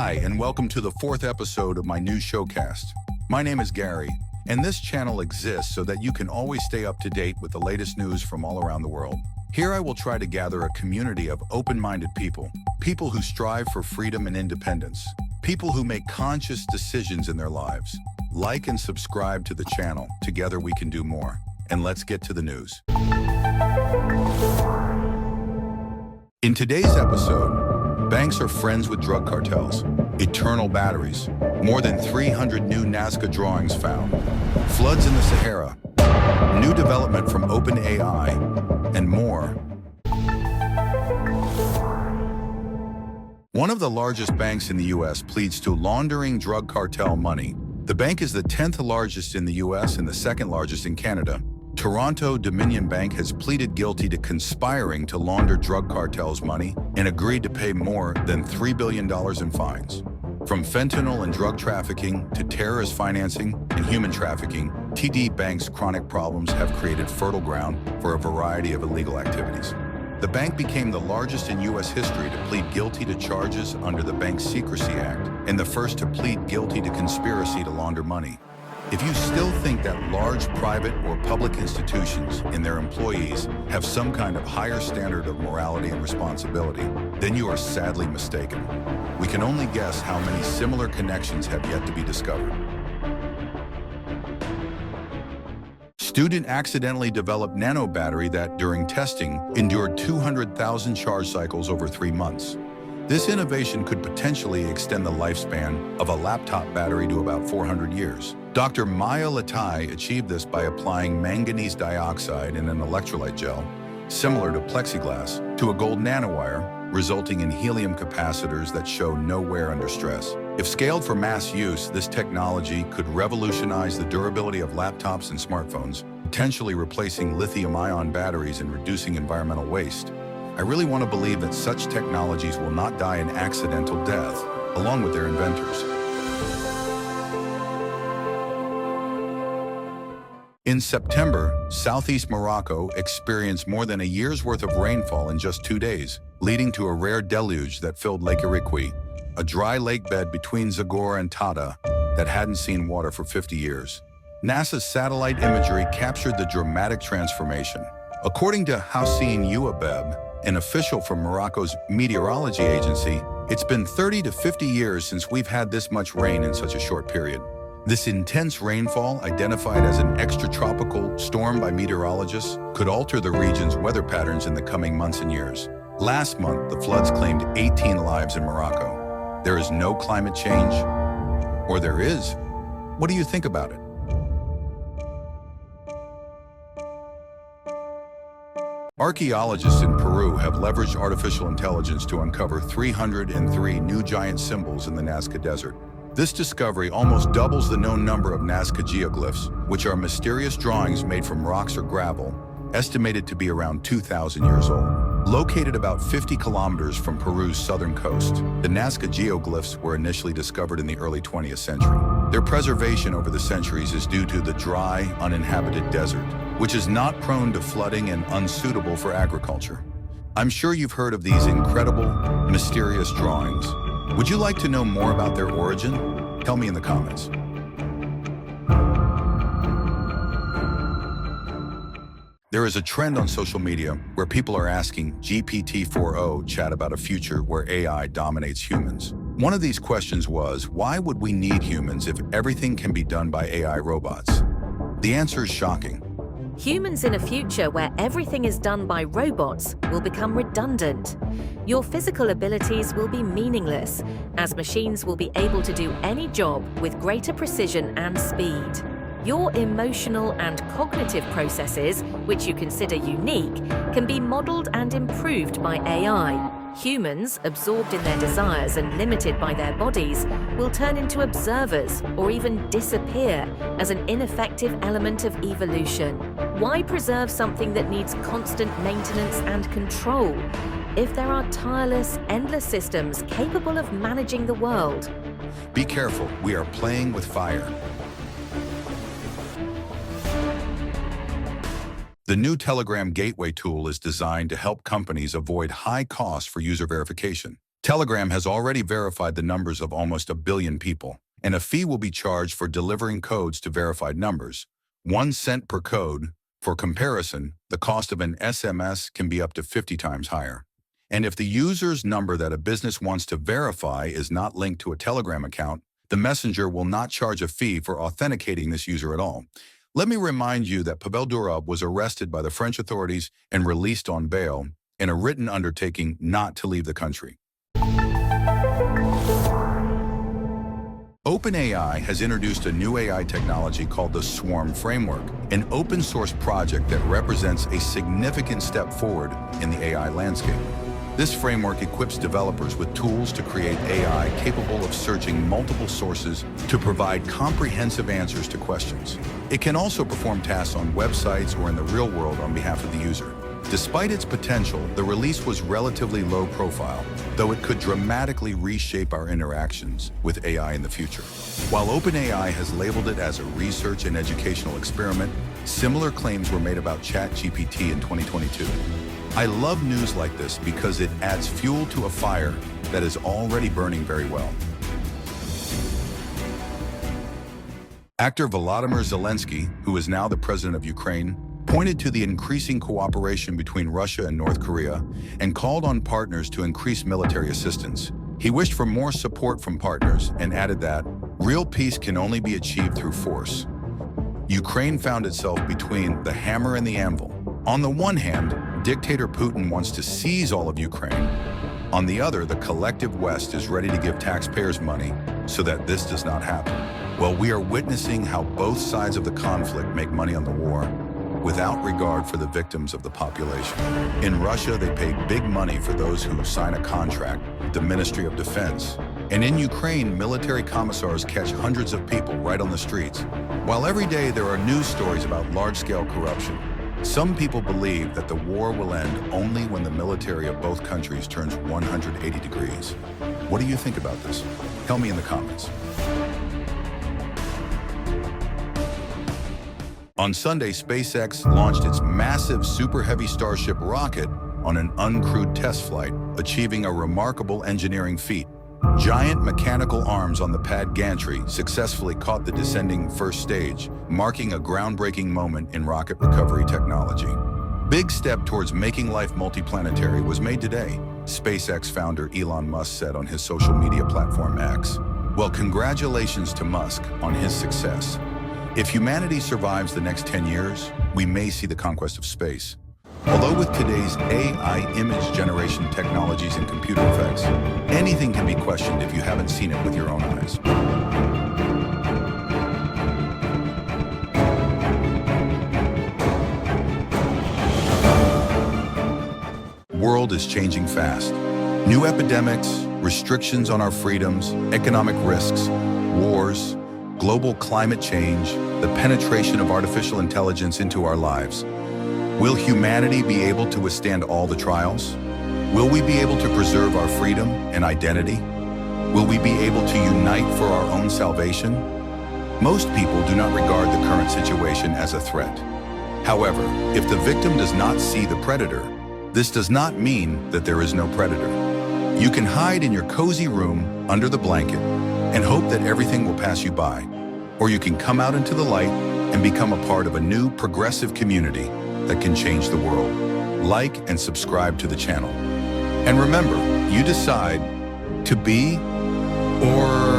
Hi, and welcome to the fourth episode of my new showcast. My name is Gary, and this channel exists so that you can always stay up to date with the latest news from all around the world. Here I will try to gather a community of open-minded people, people who strive for freedom and independence, people who make conscious decisions in their lives. Like and subscribe to the channel. Together we can do more. And let's get to the news. In today's episode, banks are friends with drug cartels, eternal batteries, more than 300 new Nazca drawings found, floods in the Sahara, new development from OpenAI, and more. One of the largest banks in the U.S. pleads to laundering drug cartel money. The bank is the 10th largest in the U.S. and the second largest in Canada. Toronto Dominion Bank has pleaded guilty to conspiring to launder drug cartels' money and agreed to pay more than $3 billion in fines. From fentanyl and drug trafficking to terrorist financing and human trafficking, TD Bank's chronic problems have created fertile ground for a variety of illegal activities. The bank became the largest in U.S. history to plead guilty to charges under the Bank Secrecy Act and the first to plead guilty to conspiracy to launder money. If you still think that large private or public institutions and their employees have some kind of higher standard of morality and responsibility, then you are sadly mistaken. We can only guess how many similar connections have yet to be discovered. Student accidentally developed nano battery that, during testing, endured 200,000 charge cycles over 3 months. This innovation could potentially extend the lifespan of a laptop battery to about 400 years. Dr. Maya Latai achieved this by applying manganese dioxide in an electrolyte gel, similar to plexiglass, to a gold nanowire, resulting in helium capacitors that show no wear under stress. If scaled for mass use, this technology could revolutionize the durability of laptops and smartphones, potentially replacing lithium-ion batteries and reducing environmental waste. I really want to believe that such technologies will not die an accidental death, along with their inventors. In September, southeast Morocco experienced more than a year's worth of rainfall in just 2 days, leading to a rare deluge that filled Lake Irikwi, a dry lake bed between Zagor and Tata that hadn't seen water for 50 years. NASA's satellite imagery captured the dramatic transformation. According to Houssine Ouabeb, an official from Morocco's meteorology agency, it's been 30 to 50 years since we've had this much rain in such a short period. This intense rainfall, identified as an extratropical storm by meteorologists, could alter the region's weather patterns in the coming months and years. Last month, the floods claimed 18 lives in Morocco. There is no climate change, or there is. What do you think about it? Archaeologists in Peru have leveraged artificial intelligence to uncover 303 new giant symbols in the Nazca Desert. This discovery almost doubles the known number of Nazca geoglyphs, which are mysterious drawings made from rocks or gravel, estimated to be around 2,000 years old. Located about 50 kilometers from Peru's southern coast, the Nazca geoglyphs were initially discovered in the early 20th century. Their preservation over the centuries is due to the dry, uninhabited desert, which is not prone to flooding and unsuitable for agriculture. I'm sure you've heard of these incredible, mysterious drawings. Would you like to know more about their origin? Tell me in the comments. There is a trend on social media where people are asking GPT-4o chat about a future where AI dominates humans. One of these questions was, why would we need humans if everything can be done by AI robots? The answer is shocking. Humans in a future where everything is done by robots will become redundant. Your physical abilities will be meaningless, as machines will be able to do any job with greater precision and speed. Your emotional and cognitive processes, which you consider unique, can be modeled and improved by AI. Humans, absorbed in their desires and limited by their bodies, will turn into observers or even disappear as an ineffective element of evolution. Why preserve something that needs constant maintenance and control if there are tireless, endless systems capable of managing the world? Be careful, we are playing with fire. The new Telegram Gateway tool is designed to help companies avoid high costs for user verification. Telegram has already verified the numbers of almost 1 billion people, and a fee will be charged for delivering codes to verified numbers. 1 cent per code. For comparison, the cost of an SMS can be up to 50 times higher. And if the user's number that a business wants to verify is not linked to a Telegram account, the messenger will not charge a fee for authenticating this user at all. Let me remind you that Pavel Durov was arrested by the French authorities and released on bail in a written undertaking not to leave the country. OpenAI has introduced a new AI technology called the Swarm Framework, an open-source project that represents a significant step forward in the AI landscape. This framework equips developers with tools to create AI capable of searching multiple sources to provide comprehensive answers to questions. It can also perform tasks on websites or in the real world on behalf of the user. Despite its potential, the release was relatively low profile, though it could dramatically reshape our interactions with AI in the future. While OpenAI has labeled it as a research and educational experiment, similar claims were made about ChatGPT in 2022. I love news like this because it adds fuel to a fire that is already burning very well. Actor Volodymyr Zelensky, who is now the president of Ukraine, pointed to the increasing cooperation between Russia and North Korea and called on partners to increase military assistance. He wished for more support from partners and added that real peace can only be achieved through force. Ukraine found itself between the hammer and the anvil. On the one hand, dictator Putin wants to seize all of Ukraine. On the other, the collective West is ready to give taxpayers money so that this does not happen. Well, we are witnessing how both sides of the conflict make money on the war without regard for the victims of the population. In Russia, they pay big money for those who sign a contract with the Ministry of Defense. And in Ukraine, military commissars catch hundreds of people right on the streets. While every day there are news stories about large-scale corruption, some people believe that the war will end only when the military of both countries turns 180 degrees. What do you think about this? Tell me in the comments. On Sunday, SpaceX launched its massive Super Heavy Starship rocket on an uncrewed test flight, achieving a remarkable engineering feat. Giant mechanical arms on the pad gantry successfully caught the descending first stage, marking a groundbreaking moment in rocket recovery technology. Big step towards making life multiplanetary was made today, SpaceX founder Elon Musk said on his social media platform X. Well, congratulations to Musk on his success. If humanity survives the next 10 years, we may see the conquest of space. Although with today's AI image generation technologies and computer effects, anything can be questioned if you haven't seen it with your own eyes. World is changing fast. New epidemics, restrictions on our freedoms, economic risks, wars, global climate change, the penetration of artificial intelligence into our lives. Will humanity be able to withstand all the trials? Will we be able to preserve our freedom and identity? Will we be able to unite for our own salvation? Most people do not regard the current situation as a threat. However, if the victim does not see the predator, this does not mean that there is no predator. You can hide in your cozy room under the blanket and hope that everything will pass you by. Or you can come out into the light and become a part of a new progressive community that can change the world. Like and subscribe to the channel. And remember, you decide to be or